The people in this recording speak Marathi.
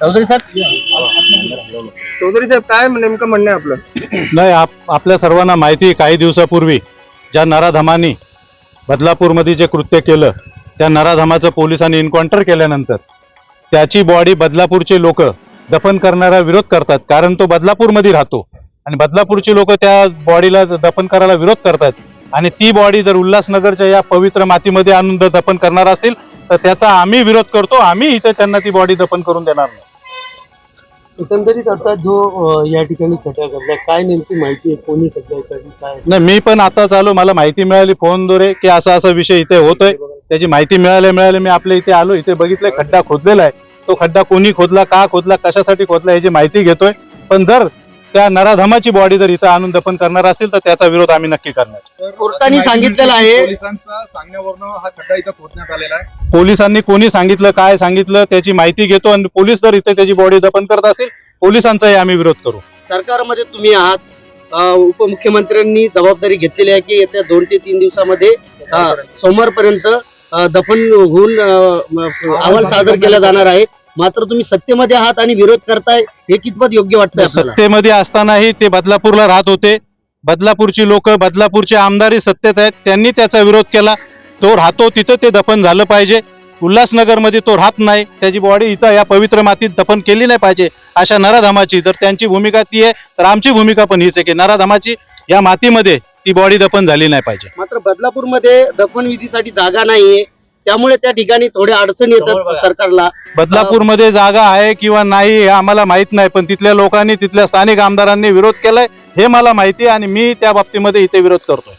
चौधरी साहेब काय नेमकं म्हणणं आहे आपलं? नाही, आपल्या सर्वांना माहिती आहे, काही दिवसापूर्वी ज्या नराधमांनी बदलापूरमध्ये जे कृत्य केलं त्या नराधमाचं पोलिसांनी एन्काउंटर केल्यानंतर त्याची बॉडी बदलापूरचे लोक दफन करणारा विरोध करतात, कारण तो बदलापूरमध्ये राहतो आणि बदलापूरचे लोक त्या बॉडीला दफन करायला विरोध करतात. आणि ती बॉडी जर उल्हासनगरच्या या पवित्र मातीमध्ये आणून दफन करणार असतील तर त्याचा आम्ही विरोध करतो. आम्ही इथे त्यांना ती बॉडी दफन करून देणार नाही. एकंदरीत आता जो या ठिकाणी खड्डा घडलाय, काय नेमकी माहिती आहे, कोणी खड्डा काय? नाही, मी पण आताच आलो, मला माहिती मिळाली फोनद्वारे की असा असा विषय इथे होतोय. त्याची माहिती मिळाली मी आपल्या इथे आलो, इथे बघितलंय खड्डा खोदलेला आहे. तो खड्डा कोणी खोदला, का खोदला, कशासाठी खोदला याची माहिती घेतोय. पण जर त्या नराधमाची बॉडी जर इथं आणून दफन करणार असतील तर त्याचा विरोध आम्ही नक्की करणार. कोर्टाने सांगितलेलं आहे, पोलिसांचा सांगण्यावरून हा खड्डा इथं खोदण्यात आलेला आहे. पोलिसांनी कोणी सांगितलं, काय सांगितलं त्याची माहिती घेतो आणि पोलीस जर इथे त्याची बॉडी दफन करत असतील पोलिसांचाही आम्ही विरोध करू. सरकारमध्ये तुम्ही आहात, उपमुख्यमंत्र्यांनी जबाबदारी घेतलेली आहे की येत्या 2 ते 3 दिवसामध्ये सोमवारपर्यंत दफन होऊन अहवाल सादर केला जाणार आहे. मात्र तुम्ही सत्तेमध्ये आहात आणि विरोध करताय, हे कितपत योग्य वाटतंय आपल्याला? सत्तेमध्ये असतानाही ते बदलापूरला राहत होते. बदलापूरची लोक, बदलापूरचे आमदारही सत्तेत आहेत, त्यांनी त्याचा विरोध केला. तो राहतो तिथं ते दफन झालं पाहिजे. उल्हासनगरमध्ये तो राहत नाही, त्याची बॉडी इथं या पवित्र मातीत दफन केली नाही पाहिजे. अशा नराधमाची जर त्यांची भूमिका ती आहे तर आमची भूमिका पण हीच आहे की नराधमाची या मातीमध्ये ती बॉडी दफन झाली नाही पाहिजे. मात्र बदलापूरमध्ये दफनविधीसाठी जागा नाहीये, त्यामुळे त्या ठिकाणी थोड्या अडचणी येतात सरकारला. बदलापूरमध्ये जागा आहे किंवा नाही हे आम्हाला माहित नाही, पण तिथल्या लोकांनी, तिथल्या स्थानिक आमदारांनी विरोध केलाय हे मला माहिती आहे आणि मी त्या बाबतीमध्ये इथे विरोध करतोय.